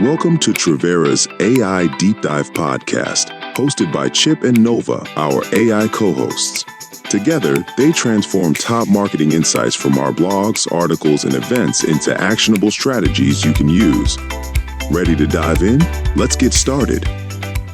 Welcome to Trivera's AI Deep Dive podcast, hosted by Chip and Nova, our AI co-hosts. Together, they transform top marketing insights from our blogs, articles, and events into actionable strategies you can use. Ready to dive in? Let's get started.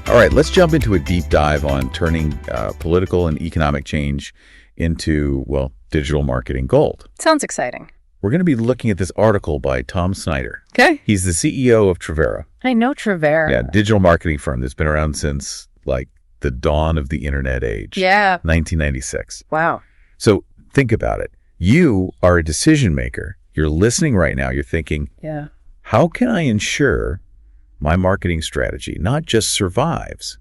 All right, let's jump into a deep dive on turning political and economic change into, well, digital marketing gold. Sounds exciting. We're going to be looking at this article by Tom Snyder. Okay. He's the CEO of Trivera. I know Trivera. Yeah, digital marketing firm that's been around since, like, the dawn of the internet age. Yeah. 1996. Wow. So think about it. You are a decision maker. You're listening right now. You're thinking, Yeah. how can I ensure my marketing strategy not just survives,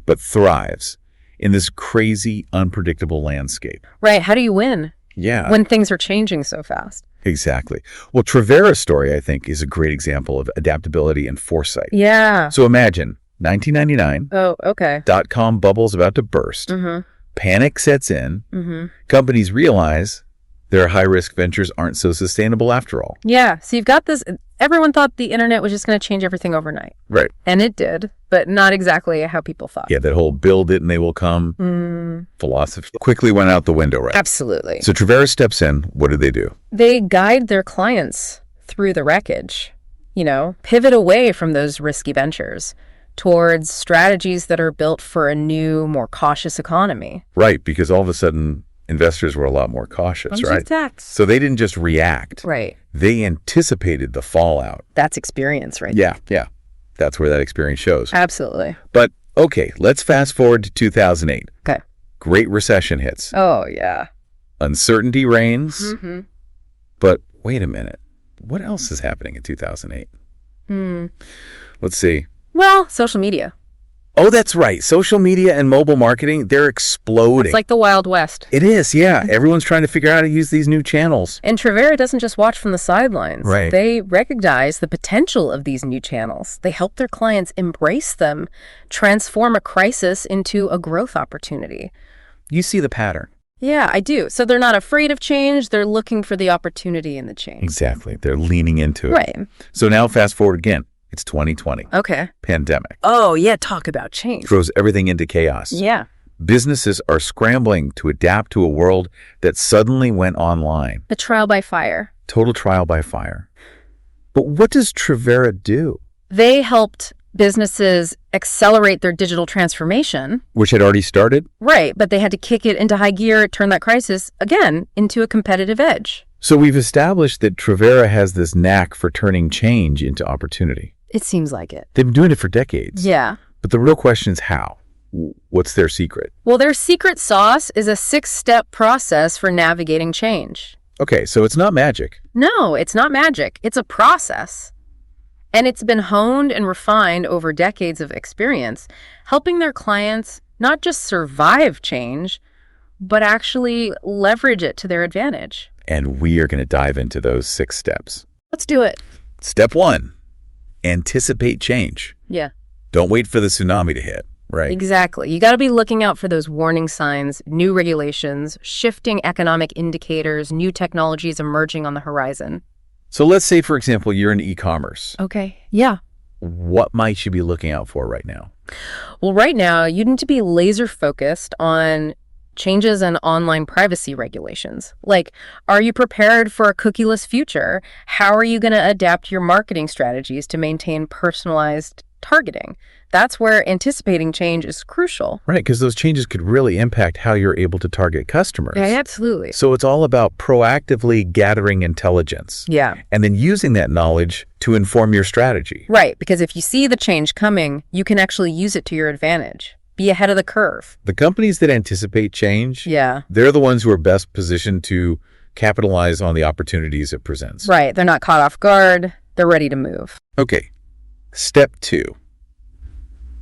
but thrives in this crazy, unpredictable landscape? Right. How do you win Yeah, when things are changing so fast? exactly. Well, Trivera's story, I think, is a great example of adaptability and foresight. Yeah. So imagine 1999, Oh, okay. dot-com bubble's about to burst. Mm-hmm. Panic sets in. Mm-hmm. Companies realize their high-risk ventures aren't so sustainable after all. Yeah. So you've got this. Everyone thought the internet was just going to change everything overnight. Right. And it did, but not exactly how people thought. Yeah, that whole build it and they will come philosophy quickly went out the window, right? Absolutely. So Trivera steps in. What do? They guide their clients through the wreckage, pivot away from those risky ventures towards strategies that are built for a new, more cautious economy. Right, because all of a sudden investors were a lot more cautious, right? Tax. So they didn't just react. Right. They anticipated the fallout. That's experience, right? Yeah. That's where that experience shows. Absolutely. But okay, let's fast forward to 2008. Okay. Great Recession hits. Oh, yeah. Uncertainty reigns. Mm-hmm. But wait a minute. What else is happening in 2008? Let's see. Well, social media. Oh, that's right. Social media and mobile marketing, they're exploding. It's like the Wild West. It is, yeah. Everyone's trying to figure out how to use these new channels. And Trivera doesn't just watch from the sidelines. Right. They recognize the potential of these new channels. They help their clients embrace them, transform a crisis into a growth opportunity. You see the pattern. Yeah, I do. So they're not afraid of change. They're looking for the opportunity in the change. Exactly. They're leaning into it. Right. So now fast forward again. It's 2020. Okay. Pandemic. Oh, yeah. Talk about change. Throws everything into chaos. Yeah. Businesses are scrambling to adapt to a world that suddenly went online. A trial by fire. Total trial by fire. But what does Trivera do? They helped businesses accelerate their digital transformation. Which had already started? Right, but they had to kick it into high gear, turn that crisis, again, into a competitive edge. So we've established that Trivera has this knack for turning change into opportunity. It seems like it. They've been doing it for decades. Yeah. But the real question is how? What's their secret? Well, their secret sauce is a 6-step process for navigating change. Okay, so it's not magic. No, it's not magic. It's a process. And it's been honed and refined over decades of experience, helping their clients not just survive change, but actually leverage it to their advantage. And we are going to dive into those 6 steps. Let's do it. Step 1, anticipate change. Yeah, Don't wait for the tsunami to hit, right? exactly. You got to be looking out for those warning signs, new regulations, shifting economic indicators, new technologies emerging on the horizon. So let's say, for example, you're in e-commerce. Okay. Yeah. What might you be looking out for right now? Well, right now, you need to be laser focused on changes in online privacy regulations. Like, are you prepared for a cookieless future? How are you going to adapt your marketing strategies to maintain personalized targeting? That's where anticipating change is crucial. Right, because those changes could really impact how you're able to target customers. Yeah, absolutely. So it's all about proactively gathering intelligence. Yeah. And then using that knowledge to inform your strategy. Right, because if you see the change coming, you can actually use it to your advantage. Be ahead of the curve. The companies that anticipate change, Yeah. they're the ones who are best positioned to capitalize on the opportunities it presents. Right, they're not caught off guard. They're ready to move. Okay, step 2,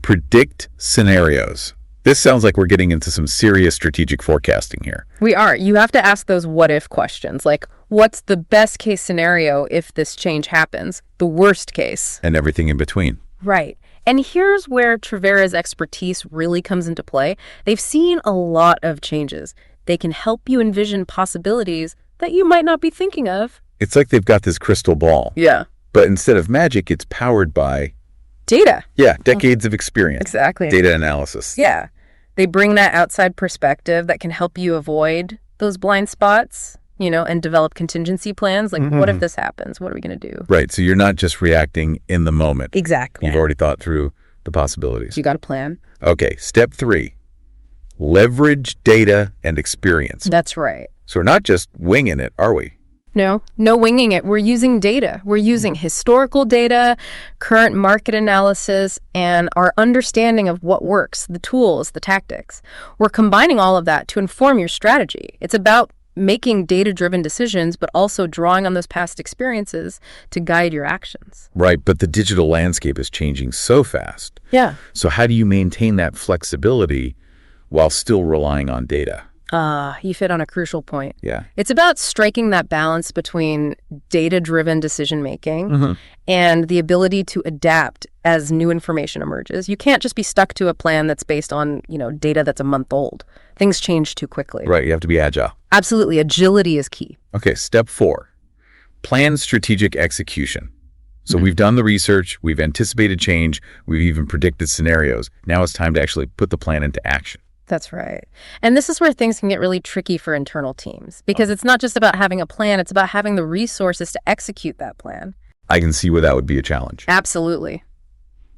predict scenarios. This sounds like we're getting into some serious strategic forecasting here. We are. You have to ask those what-if questions, like, what's the best case scenario if this change happens? The worst case. And everything in between. Right. And here's where Trivera's expertise really comes into play. They've seen a lot of changes. They can help you envision possibilities that you might not be thinking of. It's like they've got this crystal ball. Yeah. But instead of magic, it's powered by, Data. decades of experience. Exactly. Data analysis. Yeah. They bring that outside perspective that can help you avoid those blind spots, and develop contingency plans. Like, what if this happens? What are we going to do? Right. So you're not just reacting in the moment. Exactly. You've already thought through the possibilities. You got a plan. Okay. Step 3, leverage data and experience. That's right. So we're not just winging it, are we? No winging it. We're using data. We're using historical data, current market analysis, and our understanding of what works, the tools, the tactics. We're combining all of that to inform your strategy. It's about making data-driven decisions, but also drawing on those past experiences to guide your actions. Right, but the digital landscape is changing so fast. Yeah. So how do you maintain that flexibility while still relying on data? You hit on a crucial point. Yeah. It's about striking that balance between data-driven decision-making and the ability to adapt as new information emerges. You can't just be stuck to a plan that's based on, data that's a month old. Things change too quickly. Right, you have to be agile. Absolutely. Agility is key. Okay, step 4, plan strategic execution. So we've done the research, we've anticipated change, we've even predicted scenarios. Now it's time to actually put the plan into action. That's right. And this is where things can get really tricky for internal teams, because it's not just about having a plan, it's about having the resources to execute that plan. I can see where that would be a challenge. Absolutely.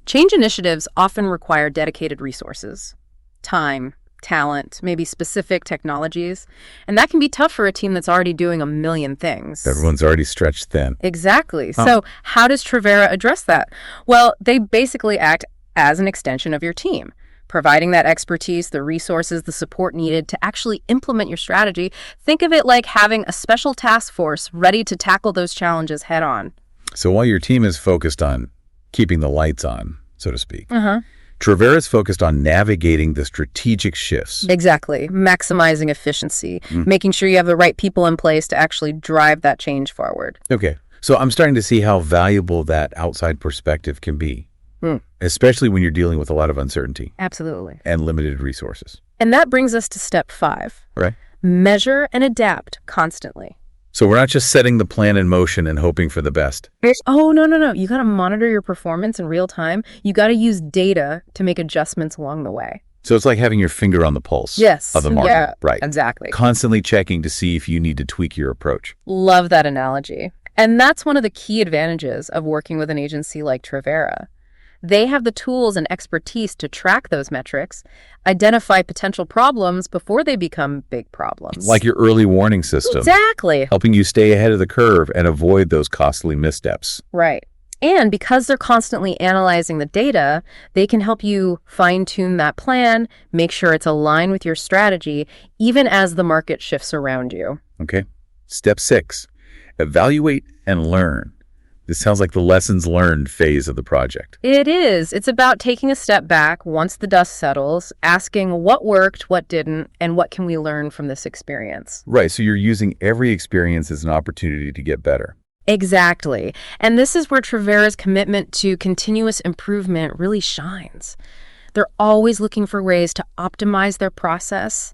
Change initiatives often require dedicated resources, time, talent, maybe specific technologies, and that can be tough for a team that's already doing a million things. Everyone's already stretched thin. Exactly. So how does Trivera address that? Well, they basically act as an extension of your team, providing that expertise, the resources, the support needed to actually implement your strategy. Think of it like having a special task force ready to tackle those challenges head on. So while your team is focused on keeping the lights on, so to speak, Trivera is focused on navigating the strategic shifts. Exactly. Maximizing efficiency, making sure you have the right people in place to actually drive that change forward. Okay. So I'm starting to see how valuable that outside perspective can be. Especially when you're dealing with a lot of uncertainty. Absolutely. And limited resources. And that brings us to step 5. Right. Measure and adapt constantly. So we're not just setting the plan in motion and hoping for the best. Oh, no. You got to monitor your performance in real time. You got to use data to make adjustments along the way. So it's like having your finger on the pulse of the market. Yeah, right. Exactly. Constantly checking to see if you need to tweak your approach. Love that analogy. And that's one of the key advantages of working with an agency like Trivera. They have the tools and expertise to track those metrics, identify potential problems before they become big problems. Like your early warning system. Exactly. Helping you stay ahead of the curve and avoid those costly missteps. Right. And because they're constantly analyzing the data, they can help you fine-tune that plan, make sure it's aligned with your strategy, even as the market shifts around you. Okay. Step 6, evaluate and learn. This sounds like the lessons learned phase of the project. It is. It's about taking a step back once the dust settles, asking what worked, what didn't, and what can we learn from this experience. Right. So you're using every experience as an opportunity to get better. Exactly. And this is where Trivera's commitment to continuous improvement really shines. They're always looking for ways to optimize their process,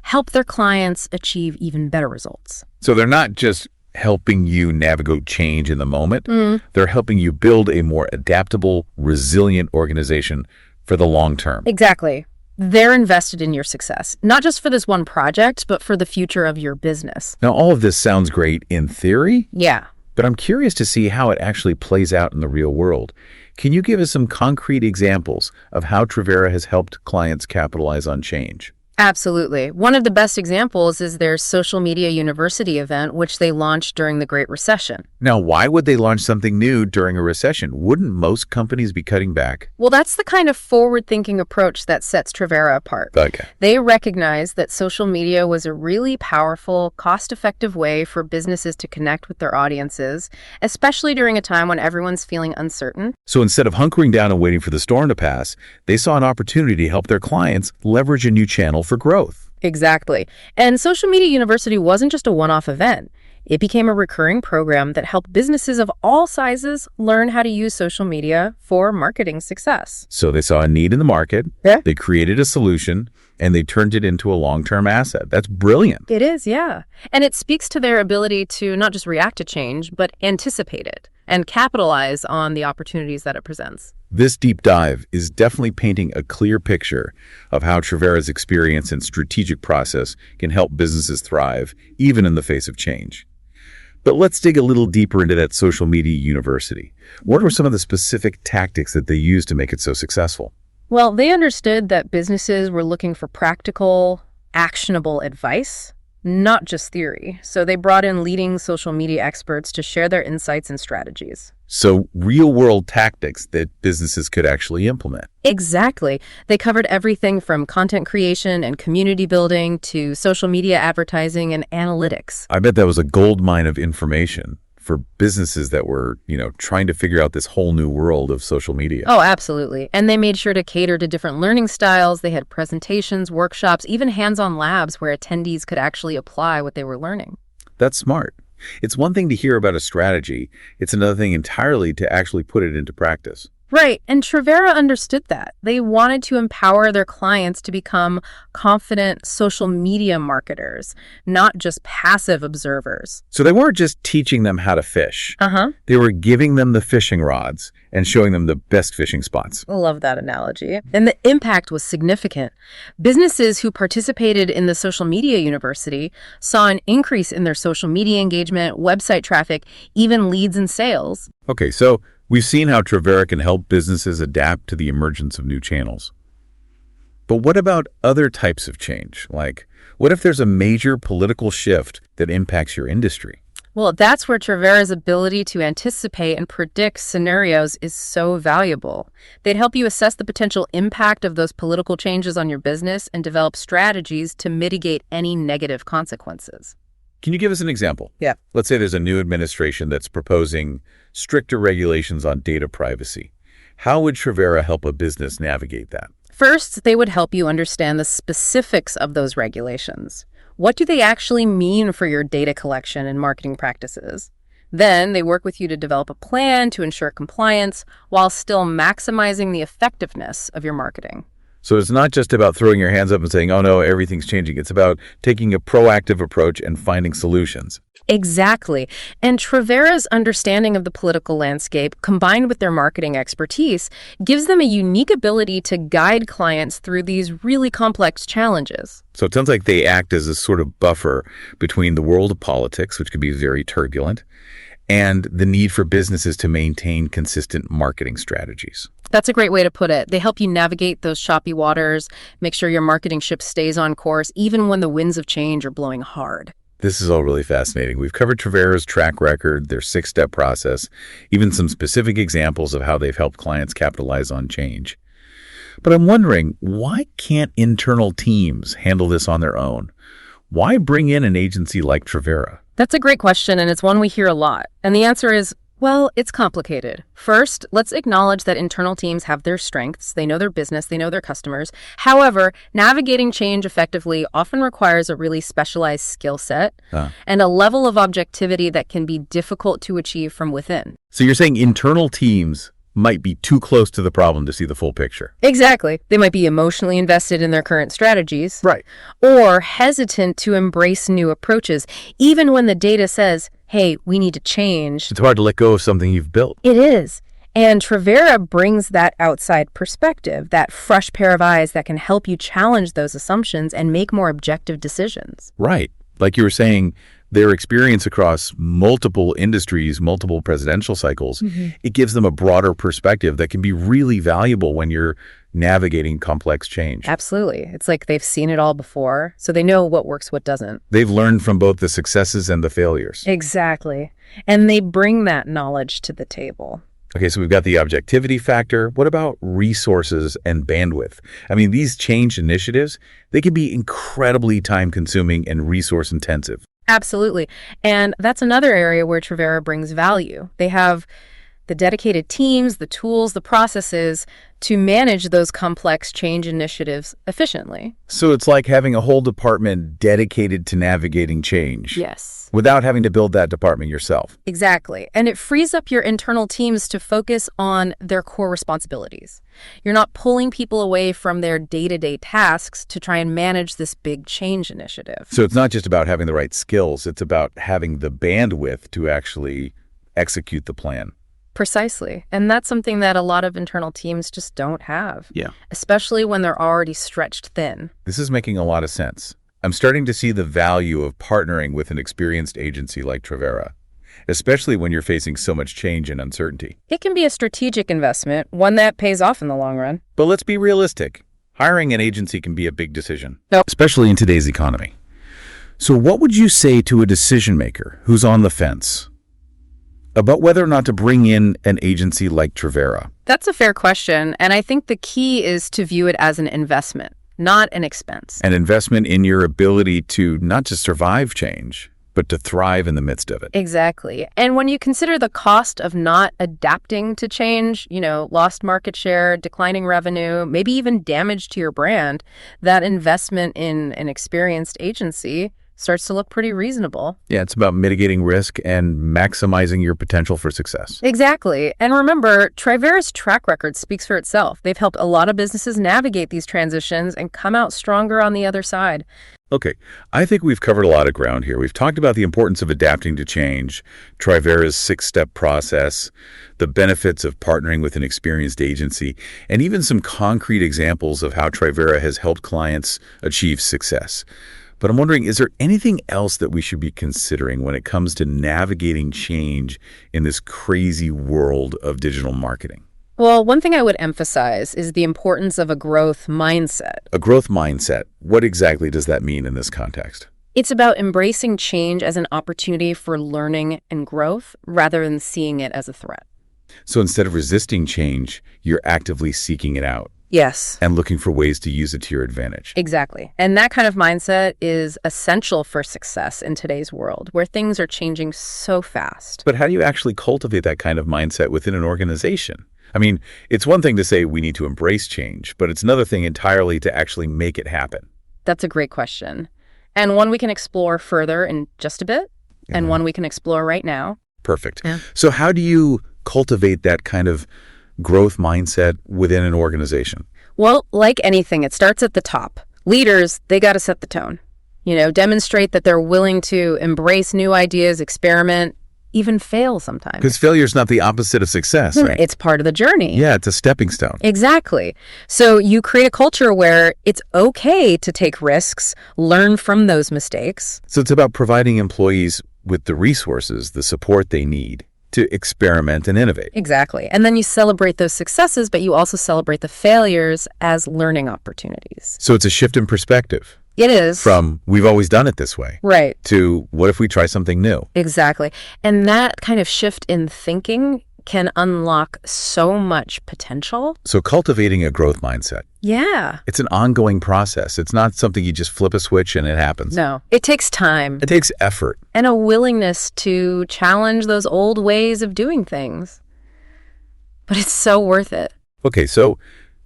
help their clients achieve even better results. So they're not just helping you navigate change in the moment. They're helping you build a more adaptable, resilient organization for the long term. Exactly. They're invested in your success, not just for this one project, but for the future of your business. Now, all of this sounds great in theory. Yeah. But I'm curious to see how it actually plays out in the real world. Can you give us some concrete examples of how Trivera has helped clients capitalize on change? Absolutely. One of the best examples is their social media university event, which they launched during the Great Recession. Now, why would they launch something new during a recession? Wouldn't most companies be cutting back? Well, that's the kind of forward-thinking approach that sets Trivera apart. Okay. They recognized that social media was a really powerful, cost-effective way for businesses to connect with their audiences, especially during a time when everyone's feeling uncertain. So instead of hunkering down and waiting for the storm to pass, they saw an opportunity to help their clients leverage a new channel for growth. Exactly. And Social Media University wasn't just a one-off event. It became a recurring program that helped businesses of all sizes learn how to use social media for marketing success. So they saw a need in the market, they created a solution, and they turned it into a long-term asset. That's brilliant. It is, yeah. And it speaks to their ability to not just react to change, but anticipate it. and capitalize on the opportunities that it presents. This deep dive is definitely painting a clear picture of how Trivera's experience and strategic process can help businesses thrive, even in the face of change. But let's dig a little deeper into that social media university. What were some of the specific tactics that they used to make it so successful? Well, they understood that businesses were looking for practical, actionable advice, not just theory. So they brought in leading social media experts to share their insights and strategies. So real-world tactics that businesses could actually implement. Exactly. They covered everything from content creation and community building to social media advertising and analytics. I bet that was a gold mine of information for businesses that were, trying to figure out this whole new world of social media. Oh, absolutely. And they made sure to cater to different learning styles. They had presentations, workshops, even hands-on labs where attendees could actually apply what they were learning. That's smart. It's one thing to hear about a strategy. It's another thing entirely to actually put it into practice. Right. And Trivera understood that. They wanted to empower their clients to become confident social media marketers, not just passive observers. So they weren't just teaching them how to fish. They were giving them the fishing rods and showing them the best fishing spots. I love that analogy. And the impact was significant. Businesses who participated in the social media university saw an increase in their social media engagement, website traffic, even leads and sales. Okay, so we've seen how Trivera can help businesses adapt to the emergence of new channels. But what about other types of change? Like, what if there's a major political shift that impacts your industry? Well, that's where Trivera's ability to anticipate and predict scenarios is so valuable. They'd help you assess the potential impact of those political changes on your business and develop strategies to mitigate any negative consequences. Can you give us an example? Yeah. Let's say there's a new administration that's proposing stricter regulations on data privacy. How would Trivera help a business navigate that? First, they would help you understand the specifics of those regulations. What do they actually mean for your data collection and marketing practices? Then they work with you to develop a plan to ensure compliance while still maximizing the effectiveness of your marketing. So it's not just about throwing your hands up and saying, oh no, everything's changing. It's about taking a proactive approach and finding solutions. Exactly. And Trivera's understanding of the political landscape, combined with their marketing expertise, gives them a unique ability to guide clients through these really complex challenges. So it sounds like they act as a sort of buffer between the world of politics, which can be very turbulent, and the need for businesses to maintain consistent marketing strategies. That's a great way to put it. They help you navigate those choppy waters, make sure your marketing ship stays on course, even when the winds of change are blowing hard. This is all really fascinating. We've covered Trivera's track record, their 6-step process, even some specific examples of how they've helped clients capitalize on change. But I'm wondering, why can't internal teams handle this on their own? Why bring in an agency like Trivera? That's a great question, and it's one we hear a lot. And the answer is, well, it's complicated. First, let's acknowledge that internal teams have their strengths. They know their business, they know their customers. However, navigating change effectively often requires a really specialized skill set and a level of objectivity that can be difficult to achieve from within. So you're saying internal teams might be too close to the problem to see the full picture. Exactly. They might be emotionally invested in their current strategies. Right. Or hesitant to embrace new approaches, even when the data says, hey, we need to change. It's hard to let go of something you've built. It is. And Trivera brings that outside perspective, that fresh pair of eyes that can help you challenge those assumptions and make more objective decisions. Right. Like you were saying, their experience across multiple industries, multiple presidential cycles, it gives them a broader perspective that can be really valuable when you're navigating complex change. Absolutely. It's like they've seen it all before, so they know what works, what doesn't. They've learned from both the successes and the failures. Exactly. And they bring that knowledge to the table. Okay, so we've got the objectivity factor. What about resources and bandwidth? I mean, these change initiatives, they can be incredibly time-consuming and resource-intensive. Absolutely. And that's another area where Trivera brings value. They have the dedicated teams, the tools, the processes to manage those complex change initiatives efficiently. So it's like having a whole department dedicated to navigating change. Yes. Without having to build that department yourself. Exactly. And it frees up your internal teams to focus on their core responsibilities. You're not pulling people away from their day-to-day tasks to try and manage this big change initiative. So it's not just about having the right skills, it's about having the bandwidth to actually execute the plan. Precisely. And that's something that a lot of internal teams just don't have. Yeah. Especially when they're already stretched thin. This is making a lot of sense. I'm starting to see the value of partnering with an experienced agency like Trivera, especially when you're facing so much change and uncertainty. It can be a strategic investment, one that pays off in the long run. But let's be realistic. Hiring an agency can be a big decision, Nope. especially in today's economy. So what would you say to a decision maker who's on the fence about whether or not to bring in an agency like Trivera? That's a fair question, and I think the key is to view it as an investment, not an expense. An investment in your ability to not just survive change, but to thrive in the midst of it. Exactly. And when you consider the cost of not adapting to change, lost market share, declining revenue, maybe even damage to your brand, that investment in an experienced agency starts to look pretty reasonable. Yeah, it's about mitigating risk and maximizing your potential for success. Exactly. And remember, Trivera's track record speaks for itself. They've helped a lot of businesses navigate these transitions and come out stronger on the other side. Okay, I think we've covered a lot of ground here. We've talked about the importance of adapting to change, Trivera's 6-step process, the benefits of partnering with an experienced agency, and even some concrete examples of how Trivera has helped clients achieve success. But I'm wondering, is there anything else that we should be considering when it comes to navigating change in this crazy world of digital marketing? Well, one thing I would emphasize is the importance of a growth mindset. A growth mindset. What exactly does that mean in this context? It's about embracing change as an opportunity for learning and growth rather than seeing it as a threat. So instead of resisting change, you're actively seeking it out. Yes. And looking for ways to use it to your advantage. Exactly. And that kind of mindset is essential for success in today's world, where things are changing so fast. But how do you actually cultivate that kind of mindset within an organization? I mean, it's one thing to say we need to embrace change, but it's another thing entirely to actually make it happen. That's a great question. And one we can explore further in just a bit, and one we can explore right now. Perfect. Yeah. So how do you cultivate that kind of growth mindset within an organization? Well, like anything, it starts at the top. Leaders, they got to set the tone. Demonstrate that they're willing to embrace new ideas, experiment, even fail sometimes. Because failure is not the opposite of success, right? It's part of the journey. Yeah, it's a stepping stone. Exactly. So you create a culture where it's okay to take risks, learn from those mistakes. So it's about providing employees with the resources, the support they need to experiment and innovate. Exactly. And then you celebrate those successes, but you also celebrate the failures as learning opportunities. So it's a shift in perspective. It is. From we've always done it this way. Right. To what if we try something new? Exactly. And that kind of shift in thinking can unlock so much potential. So cultivating a growth mindset. Yeah. It's an ongoing process. It's not something you just flip a switch and it happens. No. It takes time. It takes effort. And a willingness to challenge those old ways of doing things. But it's so worth it. Okay, so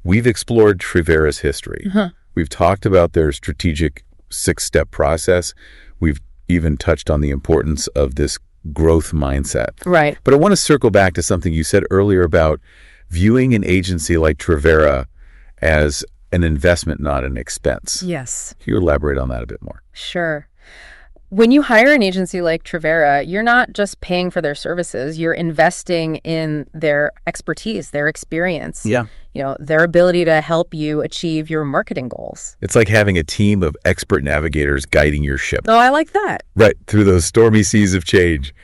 we've explored Trivera's history. We've talked about their strategic 6-step process. We've even touched on the importance of this growth mindset. Right. But I want to circle back to something you said earlier about viewing an agency like Trivera as an investment, not an expense. Yes. Can you elaborate on that a bit more? Sure. When you hire an agency like Trivera, you're not just paying for their services, you're investing in their expertise, their experience. Yeah. Their ability to help you achieve your marketing goals. It's like having a team of expert navigators guiding your ship. Oh, I like that. Right, through those stormy seas of change.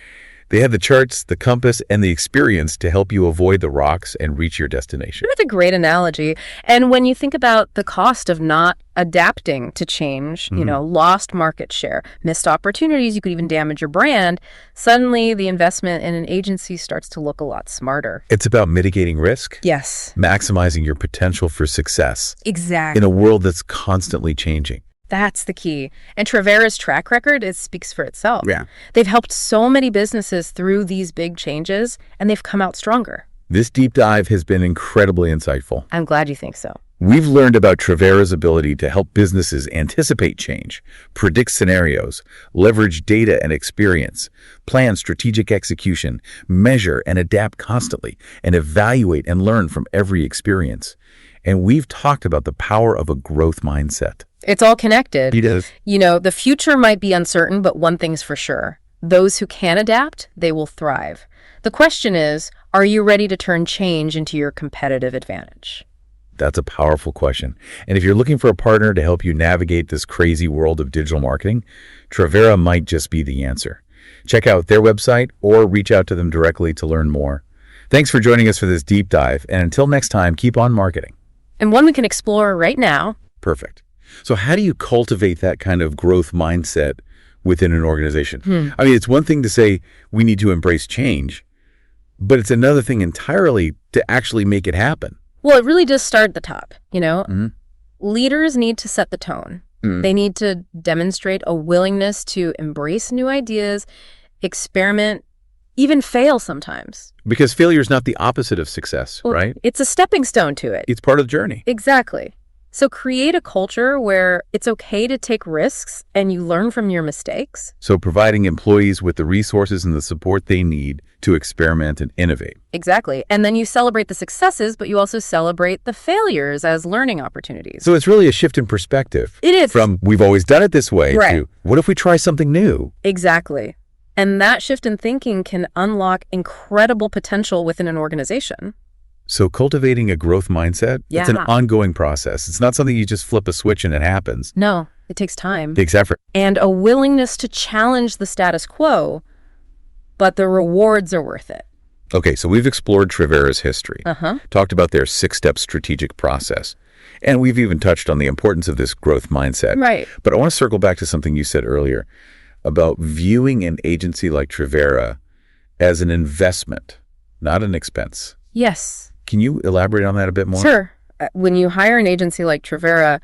They have the charts, the compass, and the experience to help you avoid the rocks and reach your destination. That's a great analogy. And when you think about the cost of not adapting to change, lost market share, missed opportunities, you could even damage your brand, suddenly the investment in an agency starts to look a lot smarter. It's about mitigating risk. Yes. Maximizing your potential for success. Exactly. In a world that's constantly changing. That's the key. And Trivera's track record, it speaks for itself. Yeah. They've helped so many businesses through these big changes, and they've come out stronger. This deep dive has been incredibly insightful. I'm glad you think so. We've learned about Trivera's ability to help businesses anticipate change, predict scenarios, leverage data and experience, plan strategic execution, measure and adapt constantly, and evaluate and learn from every experience. And we've talked about the power of a growth mindset. It's all connected. It is. The future might be uncertain, but one thing's for sure. Those who can adapt, they will thrive. The question is, Are you ready to turn change into your competitive advantage? That's a powerful question. And if you're looking for a partner to help you navigate this crazy world of digital marketing, Trivera might just be the answer. Check out their website or reach out to them directly to learn more. Thanks for joining us for this deep dive. And until next time, keep on marketing. And one we can explore right now. Perfect. So how do you cultivate that kind of growth mindset within an organization? I mean, it's one thing to say we need to embrace change, but it's another thing entirely to actually make it happen. Well, it really does start at the top, Leaders need to set the tone. They need to demonstrate a willingness to embrace new ideas, experiment, even fail sometimes. Because failure is not the opposite of success, right? It's a stepping stone to it. It's part of the journey. Exactly. So create a culture where it's okay to take risks and you learn from your mistakes. So providing employees with the resources and the support they need to experiment and innovate. Exactly. And then you celebrate the successes, but you also celebrate the failures as learning opportunities. So it's really a shift in perspective. It is. From we've always done it this way to what if we try something new? Exactly. And that shift in thinking can unlock incredible potential within an organization. So cultivating a growth mindset, it's an ongoing process. It's not something you just flip a switch and it happens. No, it takes time. It takes effort. And a willingness to challenge the status quo, but the rewards are worth it. Okay, so we've explored Trivera's history, talked about their 6-step strategic process, and we've even touched on the importance of this growth mindset. Right. But I want to circle back to something you said earlier about viewing an agency like Trivera as an investment, not an expense. Yes. Can you elaborate on that a bit more? Sure. When you hire an agency like Trivera,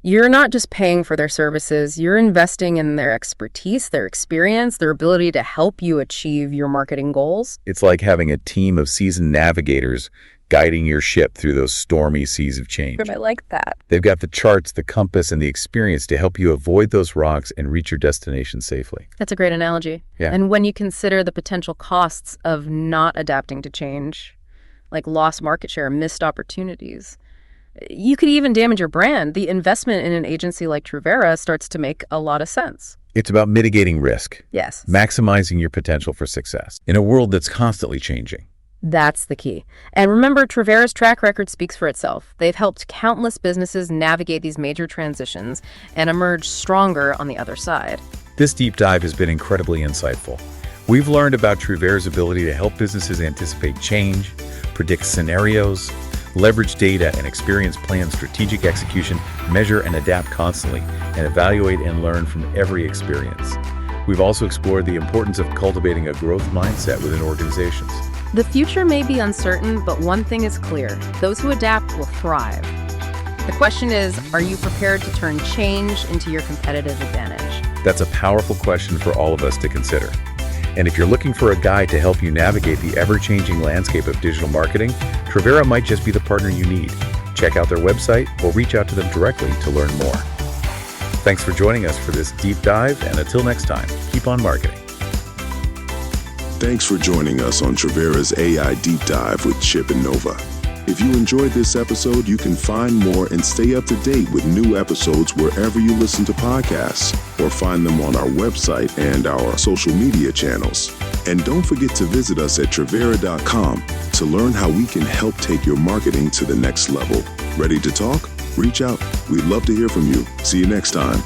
you're not just paying for their services, you're investing in their expertise, their experience, their ability to help you achieve your marketing goals. It's like having a team of seasoned navigators guiding your ship through those stormy seas of change. I like that. They've got the charts, the compass, and the experience to help you avoid those rocks and reach your destination safely. That's a great analogy. Yeah. And when you consider the potential costs of not adapting to change, like lost market share, missed opportunities, you could even damage your brand. The investment in an agency like Trivera starts to make a lot of sense. It's about mitigating risk. Yes. Maximizing your potential for success in a world that's constantly changing. That's the key. And remember, Trivera's track record speaks for itself. They've helped countless businesses navigate these major transitions and emerge stronger on the other side. This deep dive has been incredibly insightful. We've learned about Trivera's ability to help businesses anticipate change, predict scenarios, leverage data and experience plan strategic execution, measure and adapt constantly, and evaluate and learn from every experience. We've also explored the importance of cultivating a growth mindset within organizations. The future may be uncertain, but one thing is clear: those who adapt will thrive. The question is, are you prepared to turn change into your competitive advantage? That's a powerful question for all of us to consider. And if you're looking for a guide to help you navigate the ever-changing landscape of digital marketing, Trivera might just be the partner you need. Check out their website or reach out to them directly to learn more. Thanks for joining us for this deep dive, and until next time, keep on marketing. Thanks for joining us on Trivera's AI Deep Dive with Chip and Nova. If you enjoyed this episode, you can find more and stay up to date with new episodes wherever you listen to podcasts, or find them on our website and our social media channels. And don't forget to visit us at Trivera.com to learn how we can help take your marketing to the next level. Ready to talk? Reach out. We'd love to hear from you. See you next time.